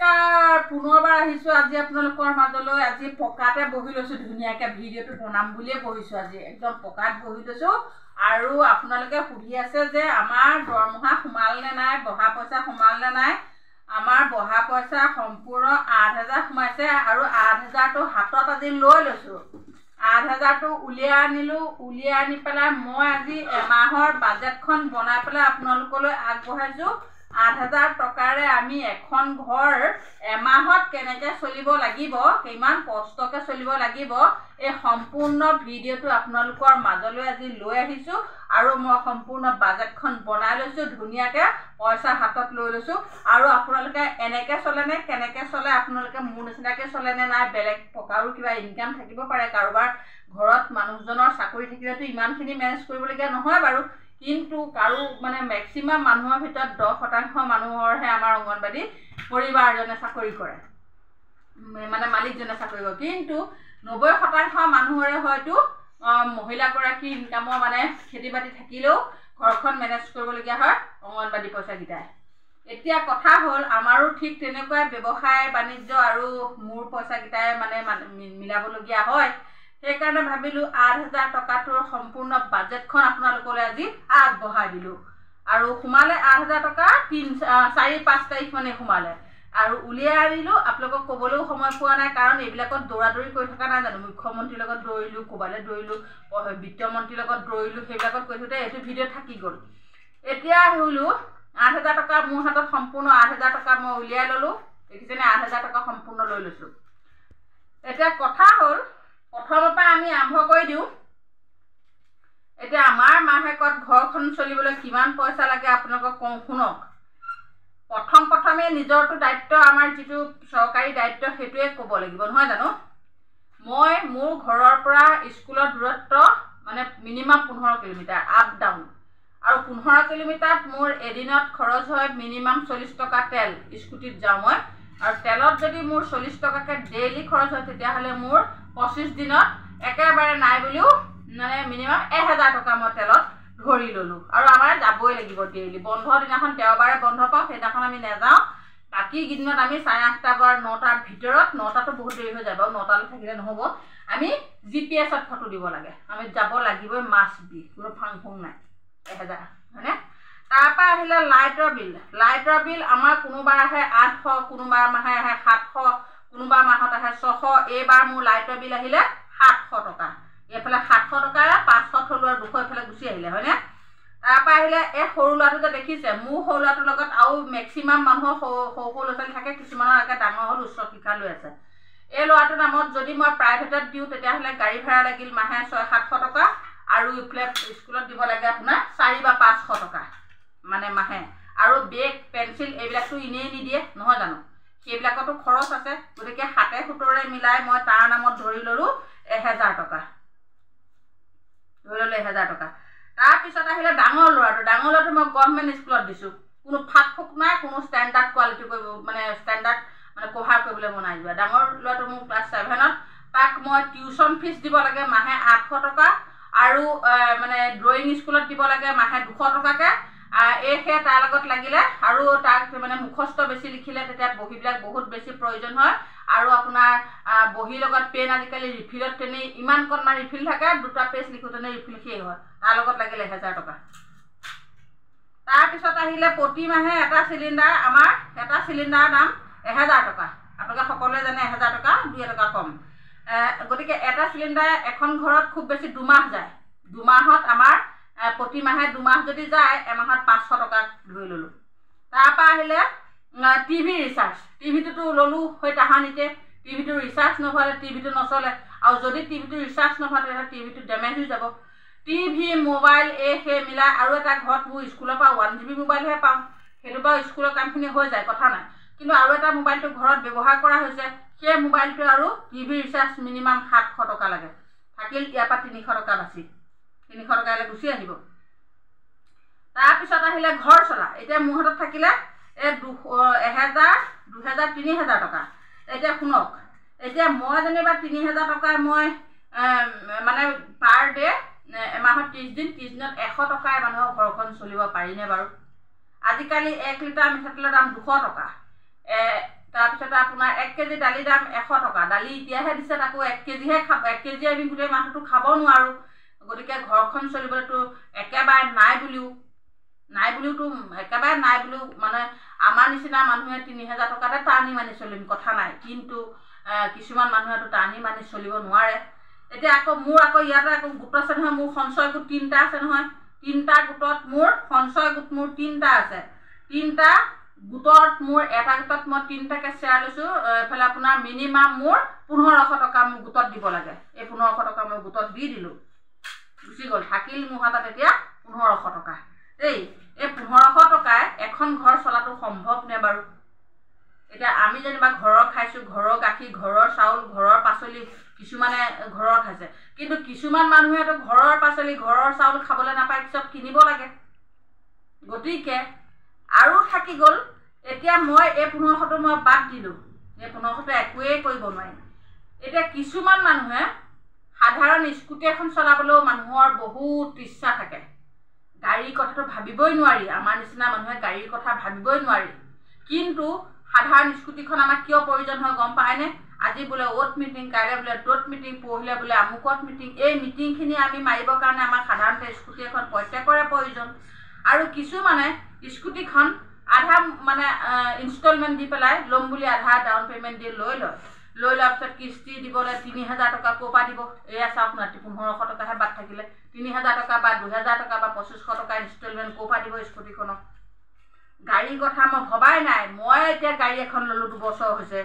নমস্কাৰ পুনৰবাৰ আহিছোঁ আজি আপোনালোকৰ মাজলৈ আজি পকাতে বহি লৈছোঁ ধুনীয়াকৈ ভিডিঅ'টো বনাম বুলিয়ে বহিছোঁ আজি একদম পকাত বহি লৈছোঁ আৰু আপোনালোকে সুধি আছে যে আমাৰ দৰমহা সোমাল নে নাই বহা পইচা সোমাল নে নাই আমাৰ বহা পইচা সম্পূৰ্ণ ৮,০০০ সোমাইছে আৰু ৮,০০০টো হাতত আজি লৈ লৈছোঁ ৮,০০০টো উলিয়াই আনি পেলাই মই আজি এমাহৰ বাজেটখন বনাই পেলাই আপোনালোকলৈ আগবঢ়াইছোঁ ৮,০০০ টকাৰে আমি এখন ঘৰ এমাহত কেনেকৈ চলিব লাগিব কিমান কষ্টকৈ চলিব লাগিব এই সম্পূৰ্ণ ভিডিঅ'টো আপোনালোকৰ মাজলৈ আজি লৈ আহিছোঁ আৰু মই সম্পূৰ্ণ বাজেটখন বনাই লৈছোঁ ধুনীয়াকৈ পইচা হাতত লৈ লৈছোঁ আৰু আপোনালোকে এনেকৈ চলেনে কেনেকৈ চলে আপোনালোকে মোৰ নিচিনাকৈ চলেনে নাই বেলেগ টকাৰো কিবা ইনকাম থাকিব পাৰে কাৰোবাৰ ঘৰত মানুহজনৰ চাকৰি থাকিলেতো ইমানখিনি মেনেজ কৰিবলগীয়া নহয় বাৰু কিন্তু কাৰো মানে মেক্সিমাম মানুহৰ ভিতৰত 10% মানুহৰহে আমাৰ অংগনবাড়ী পৰিবাৰজনে চাকৰি কৰে মানে মালিকজনে চাকৰি কৰে কিন্তু 90% মানুহৰে হয়তো মহিলাগৰাকী ইনকামৰ মানে খেতি বাতি থাকিলেও ঘৰখন মেনেজ কৰিবলগীয়া হয় অংগনবাড়ী পইচাকেইটাই এতিয়া কথা হ'ল আমাৰো ঠিক তেনেকুৱাই ব্যৱসায় বাণিজ্য আৰু মোৰ পইচাকেইটাই মানে মিলাবলগীয়া হয় সেইকাৰণে ভাবিলোঁ ৮,০০০ টকাটোৰ সম্পূৰ্ণ বাজেটখন আপোনালোকলৈ আজি আগবঢ়াই দিলোঁ আৰু সোমালে ৮,০০০ টকা 4-5 তাৰিখ মানে সোমালে আৰু উলিয়াই আনিলোঁ আপোনালোকক ক'বলৈও সময় পোৱা নাই কাৰণ এইবিলাকত দৌৰাদৌৰি কৰি থকা নাই জানো মুখ্যমন্ত্ৰীৰ লগত দৌৰিলোঁ ক'ৰবালৈ দৌৰিলোঁ বিত্তমন্ত্ৰীৰ লগত দৌৰিলোঁ সেইবিলাকত কৈ থাকোঁতে এইটো ভিডিঅ' থাকি গ'ল এতিয়া আহিলোঁ ৮,০০০ টকা মোৰ হাতত সম্পূৰ্ণ ৮,০০০ টকা মই উলিয়াই ল'লোঁ দেখিছেনে ৮,০০০ টকা সম্পূৰ্ণ লৈ লৈছোঁ এতিয়া কথা হ'ল প্ৰথমৰ পৰা আমি আৰম্ভ কৰি দিওঁ এতিয়া আমাৰ মাহেকত ঘৰখন চলিবলৈ কিমান পইচা লাগে আপোনালোকক কওঁ শুনক প্ৰথমে নিজৰটো দায়িত্ব আমাৰ যিটো চৰকাৰী দায়িত্ব সেইটোৱে ক'ব লাগিব নহয় জানো মই মোৰ ঘৰৰ পৰা স্কুলৰ দূৰত্ব মানে মিনিমাম 15 কিলোমিটাৰ আপ ডাউন আৰু 15 কিলোমিটাৰত মোৰ এদিনত খৰচ হয় মিনিমাম 40 টকা তেল স্কুটিত যাওঁ মই আৰু তেলত যদি মোৰ 40 টকাকৈ ডেইলি খৰচ হয় তেতিয়াহ'লে মোৰ 25 দিনত একেবাৰে নাই বুলিও মানে মিনিমাম 1,000 টকা মই তেলত ধৰি ল'লোঁ আৰু আমাৰ যাবই লাগিব ডেইলি বন্ধৰ দিনাখন দেওবাৰে বন্ধ পাওঁ সেইদিনাখন আমি নাযাওঁ বাকী কেইদিনত আমি 8:30 বা 9টাৰ ভিতৰত 9টাতো বহুত দেৰি হৈ যায় বাৰু 9টালৈ থাকিলে নহ'ব আমি GPS-ত ফটো দিব লাগে আমি যাব লাগিবই মাছ দি কোনো ফাং ফুং নাই 1,000 হয়নে তাৰপৰা আহিলে লাইটৰ বিল আমাৰ কোনোবাৰ আহে 800 কোনোবাৰ মাহে আহে 700 কোনোবা মাহত আহে 600 এইবাৰ মোৰ লাইটৰ বিল আহিলে 700 টকা এইফালে 700 টকাৰে 500 থলোঁ আৰু 200 এইফালে গুচি আহিলে হয়নে তাৰপৰা আহিলে এই সৰু ল'ৰাটো যে দেখিছে মোৰ সৰু ল'ৰাটোৰ লগত আৰু মেক্সিমাম মানুহৰ সৰু ল'ৰা ছোৱালী থাকে কিছুমানৰ একে ডাঙৰ হ'ল উচ্চ শিক্ষা লৈ আছে এই ল'ৰাটোৰ নামত যদি মই প্ৰাইভেটত দিওঁ তেতিয়াহ'লে গাড়ী ভাড়া লাগিল মাহে 600-700 টকা আৰু ইফালে স্কুলত দিব লাগে আপোনাৰ 400 বা 500 টকা মানে মাহে আৰু বেগ পেঞ্চিল এইবিলাকতো এনেই নিদিয়ে নহয় জানো সেইবিলাকতো খৰচ আছে গতিকে 7-7ৰে মিলাই মই তাৰ নামত ধৰি ল'লোঁ 1,000 টকা ধৰি ল'লোঁ 1,000 টকা তাৰপিছত আহিলে ডাঙৰ ল'ৰাটো মই গভৰ্ণমেণ্ট স্কুলত দিছোঁ কোনো ফাক ফুক নাই কোনো ষ্টেণ্ডাৰ্ড কোৱালিটি কৰিব মানে ষ্টেণ্ডাৰ্ড মানে কভাৰ কৰিবলৈ বনাই যোৱা ডাঙৰ ল'ৰাটো মোৰ ক্লাছ 7ত তাক মই টিউশ্যন ফিজ দিব লাগে মাহে 800 টকা আৰু মানে ড্ৰয়িং স্কুলত দিব লাগে মাহে 200 টকাকৈ সেই তাৰ লগত লাগিলে আৰু তাক মানে মুখস্থ বেছি লিখিলে তেতিয়া বহীবিলাক বহুত বেছি প্ৰয়োজন হয় আৰু আপোনাৰ বহীৰ লগত পেন আজিকালি ৰিফিলত তেনেই ইমান কণমান ৰিফিল থাকে 2টা পেজ লিখোঁতেনে ৰিফিল শেষ হয় তাৰ লগত লাগিলে 1,000 টকা তাৰপিছত আহিলে প্ৰতি মাহে এটা চিলিণ্ডাৰৰ দাম 1,000 টকা আপোনালোকে সকলোৱে জানে 1,000 টকা 2 টকা কম গতিকে এটা চিলিণ্ডাৰ এখন ঘৰত খুব বেছি 2 মাহ যায় 2 মাহত আমাৰ প্ৰতি মাহে 2 মাহ যদি যায় এমাহত 500 টকা ধৰি ল'লোঁ তাৰপৰা আহিলে টিভি ৰিচাৰ্জ টিভিটোতো ল'লোঁ সেই তাহানিতে টিভিটো ৰিচাৰ্জ নভৰালে টিভিটো নচলে আৰু যদি টিভিটো ৰিচাৰ্জ নভৰায় তেতিয়াহ'লে টিভিটো ডেমেজ হৈ যাব টিভি মোবাইল সেই মিলাই আৰু এটা ঘৰত মোৰ স্কুলৰ পৰা 1 GB মোবাইলহে পাওঁ সেইটো বাৰু স্কুলৰ কামখিনি হৈ যায় কথা নাই কিন্তু আৰু এটা মোবাইলটো ঘৰত ব্যৱহাৰ কৰা হৈছে সেই মোবাইলটো আৰু টিভি ৰিচাৰ্জ মিনিমাম 700 টকা লাগে থাকিল ইয়াৰ পৰা 300 টকা বাচি 300 টকালৈ গুচি আহিব তাৰপিছত আহিলে ঘৰ চলা এতিয়া মোৰ হাতত থাকিলে 1,000 2,000 3,000 টকা এতিয়া শুনক এতিয়া মই যেনিবা 3,000 টকা মই মানে পাৰ ডে এমাহত 30 দিনত 100 টকাই মানুহৰ ঘৰখন চলিব পাৰিনে বাৰু আজিকালি 1 লিটাৰ মিঠাতেলৰ দাম 200 টকা তাৰপিছত তাৰপিছতে আপোনাৰ 1 কেজি দালি দাম 100 টকা। দালি এতিয়াহে দিছে, তাকো 1 কেজিহে খাব। 1 কেজি আমি গোটেই মাহটো খাব নোৱাৰোঁ। গতিকে ঘৰখন চলিবলৈতো একেবাৰে নাই বুলিওতো একেবাৰে নাই বুলিও মানে আমাৰ নিচিনা মানুহে 3000 টকাতে টানি মানি চলিম, কথা নাই। কিন্তু কিছুমান মানুহেতো টানি মানি চলিব নোৱাৰে। এতিয়া আকৌ মোৰ ইয়াতে আকৌ গোট আছে নহয়, মোৰ সঞ্চয় গোট 3টা আছে নহয়। 3টা গোটত মোৰ সঞ্চয় গোট মোৰ 3টা আছে। 3টা গোটত মোৰ এটা গোটত মই 3টাকে শ্বেয়াৰ লৈছোঁ। এইফালে আপোনাৰ মিনিমাম মোৰ 1500 টকা মোৰ গোটত দিব লাগে। এই 1500 টকা মই গোটত দি দিলোঁ, গুচি গ'ল। থাকিল মোৰ হাতত এতিয়া 1500 টকা। এই 1500 টকাই এখন ঘৰ চলাটো সম্ভৱ নে বাৰু? এতিয়া আমি যেনিবা ঘৰৰ খাইছোঁ, ঘৰৰ গাখীৰ, ঘৰৰ চাউল, ঘৰৰ পাচলি, কিছুমানে ঘৰৰ খাইছে। কিন্তু কিছুমান মানুহেতো ঘৰৰ পাচলি, ঘৰৰ চাউল খাবলৈ নাপায়, চব কিনিব লাগে। গতিকে আৰু থাকি গ'ল। এতিয়া মই এই 1500টো মই বাদ দিলোঁ। এই 1500টো একোৱেই কৰিব নোৱাৰিম। এতিয়া কিছুমান মানুহে সাধাৰণ স্কুটি এখন চলাবলৈও মানুহৰ বহুত ইচ্ছা থাকে। গাড়ীৰ কথাটো ভাবিবই নোৱাৰি। আমাৰ নিচিনা মানুহে গাড়ীৰ কথা ভাবিবই নোৱাৰি। কিন্তু সাধাৰণ স্কুটিখন আমাক কিয় প্ৰয়োজন হয় গম পায়নে? আজি বোলে অ'ত মিটিং, কাইলৈ বোলে ত'ত মিটিং, পৰহিলে বোলে আমুকত মিটিং। এই মিটিংখিনি আমি মাৰিবৰ কাৰণে আমাক সাধাৰণতে স্কুটি এখন প্ৰত্যেকৰে প্ৰয়োজন। আৰু কিছুমানে স্কুটিখন আধা মানে ইনষ্টলমেণ্ট দি পেলাই ল'ম বুলি আধা ডাউন পে'মেণ্ট দি লৈ লোৱাৰ পিছত কিস্তি দিবলৈ 3000 টকা ক'ৰ পৰা দিব? এয়া চাওক না, 1500 টকাহে বাদ থাকিলে। 3000 টকা বা 2000 টকা বা 2500 টকা ইনষ্টলমেণ্ট ক'ৰ পৰা দিব স্কুটিখনক? গাড়ীৰ কথা মই ভবাই নাই। মই এতিয়া গাড়ী এখন ল'লোঁ, 2 বছৰ হৈছে।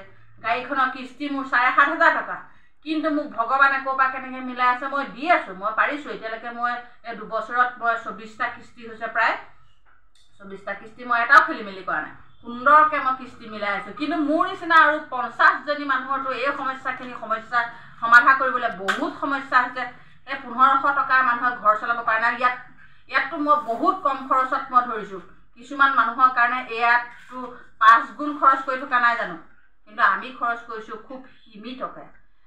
গাড়ীখনৰ কিস্তি মোৰ 7500 টকা। কিন্তু মোক ভগৱানে ক'ৰ পৰা কেনেকৈ মিলাই আছে মই দি আছোঁ, মই পাৰিছোঁ। এতিয়ালৈকে মই এই 2 বছৰত মই 24টা কিস্তি হৈছে, প্ৰায় 24টা কিস্তি মই এটাও খেলি মেলি কৰা নাই। সুন্দৰকৈ মই কিস্তি মিলাই আছোঁ। কিন্তু মোৰ নিচিনা আৰু 50জনী মানুহৰতো এই সমস্যা সমাধান কৰিবলৈ বহুত সমস্যা হৈছে। এই 1500 টকাৰ মানুহে ঘৰ চলাব পাৰে নাই। ইয়াততো মই বহুত কম খৰচত মই ধৰিছোঁ। কিছুমান মানুহৰ কাৰণে ইয়াততো 5 গুণ খৰচ কৰি থকা নাই জানো? কিন্তু আমি খৰচ কৰিছোঁ খুব সীমিতকৈ।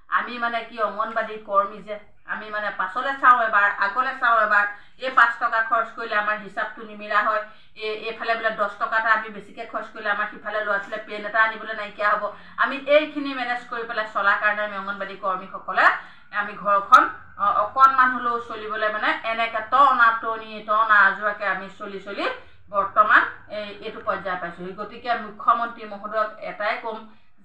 আমি মানে কি অংগনবাদী কৰ্মী যে, আমি মানে পাছলৈ চাওঁ এবাৰ, আগলৈ চাওঁ এবাৰ। এই 5 টকা খৰচ কৰিলে আমাৰ হিচাপটো নিমিলা হয়। এইফালে বোলে 10 টকা এটা আমি বেছিকৈ খৰচ কৰিলে আমাৰ সিফালে ল'ৰা ছোৱালীয়ে পেন এটা আনিবলৈ নাইকিয়া হ'ব। আমি এইখিনি মেনেজ কৰি পেলাই চলাৰ কাৰণে আমি অংগনবাদী কৰ্মীসকলে আমি ঘৰখন অকণমান হ'লেও চলিবলৈ মানে এনেকৈ টনা আজোৰাকৈ আমি চলি বৰ্তমান এইটো পৰ্যায় পাইছোঁ। গতিকে মুখ্যমন্ত্ৰী মহোদয়ক এটাই ক'ম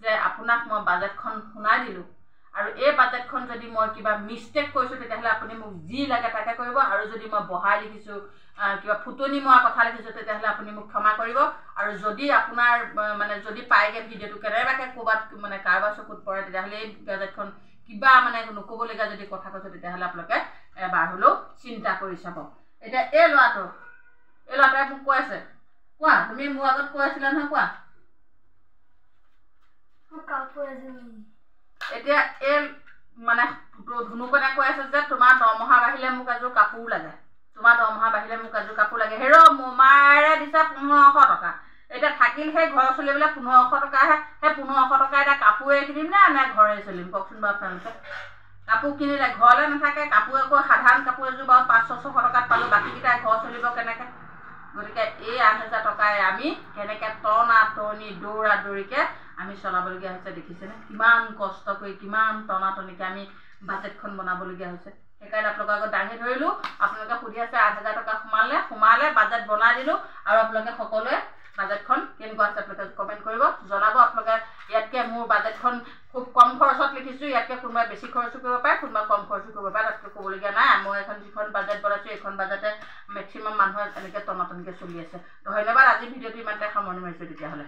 যে আপোনাক মই বাজেটখন শুনাই দিলোঁ, আৰু এই বাজেটখন যদি মই কিবা মিষ্টেক কৰিছোঁ তেতিয়াহ'লে আপুনি মোক যি লাগে তাকে কৰিব। আৰু যদি মই বহাই লিখিছোঁ, কিবা ফুটনি মৰা কথা লিখিছোঁ, তেতিয়াহ'লে আপুনি মোক ক্ষমা কৰিব। আৰু যদি আপোনাৰ মানে যদি পায়গৈ ভিডিঅ'টো কেনেবাকৈ ক'ৰবাত মানে কাৰোবাৰ চকুত পৰে, তেতিয়াহ'লে এই বাজেটখন কিবা মানে নক'বলগীয়া যদি কথা কৈছোঁ, তেতিয়াহ'লে আপোনালোকে এবাৰ হ'লেও চিন্তা কৰি চাব। এতিয়া এই ল'ৰাটোৱে মোক কৈ আছে, কোৱা তুমি মোৰ আগত কৈ আছিলা নহয়, কোৱা। এতিয়া এই মানে ধুনুকনে কৈ আছে যে তোমাৰ দৰমহা বাঢ়িলে মোক এযোৰ কাপোৰ লাগে, তোমাৰ দৰমহা বাঢ়িলে মোক এযোৰ কাপোৰ লাগে। হেৰ' মোমায়েৰে দিছে 1500 টকা। এতিয়া থাকিল সেই ঘৰ চলিবলৈ 1500 টকাহে। সেই 1500 টকা এতিয়া কাপোৰে কিনিম নে ঘৰে চলিম কওকচোন বাৰু আপোনালোকে? কাপোৰ কিনিলে ঘৰলৈ নাথাকে। কাপোৰ আকৌ সাধাৰণ কাপোৰ এযোৰ বাৰু 500-600 টকাত পালোঁ, বাকীকেইটা ঘৰ চলিব কেনেকৈ? গতিকে এই 8000 টকাৰে আমি কেনেকৈ দৌৰিকৈ আমি চলাবলগীয়া হৈছে, দেখিছেনে? কিমান কষ্ট কৰি, কিমান টনাটনিকৈ আমি বাজেটখন বনাবলগীয়া হৈছে। সেইকাৰণে আপোনালোকৰ আগত দাঙি ধৰিলোঁ। আপোনালোকে সুধি আছে 8000 টকা সোমালে বাজেট বনাই দিলোঁ। আৰু আপোনালোকে সকলোৱে বাজেটখন কেনেকুৱা আছে আপোনালোকে কমেণ্ট কৰিব, জনাব। আপোনালোকে ইয়াতকৈ মোৰ বাজেটখন খুব কম খৰচত লিখিছোঁ, ইয়াতকৈ কোনোবাই বেছি খৰচো কৰিব পাৰে, কোনোবাই কম খৰচো কৰিব পাৰে, তাতকৈ ক'বলগীয়া নাই। মই যিখন বাজেট বনাইছোঁ এইখন বাজেটে মেক্সিমাম মানুহে এনেকৈ টনাটনিকৈ চলি আছে। ধন্যবাদ। আজি ভিডিঅ'টো ইমানতে সামৰণি মাৰিছোঁ তেতিয়াহ'লে।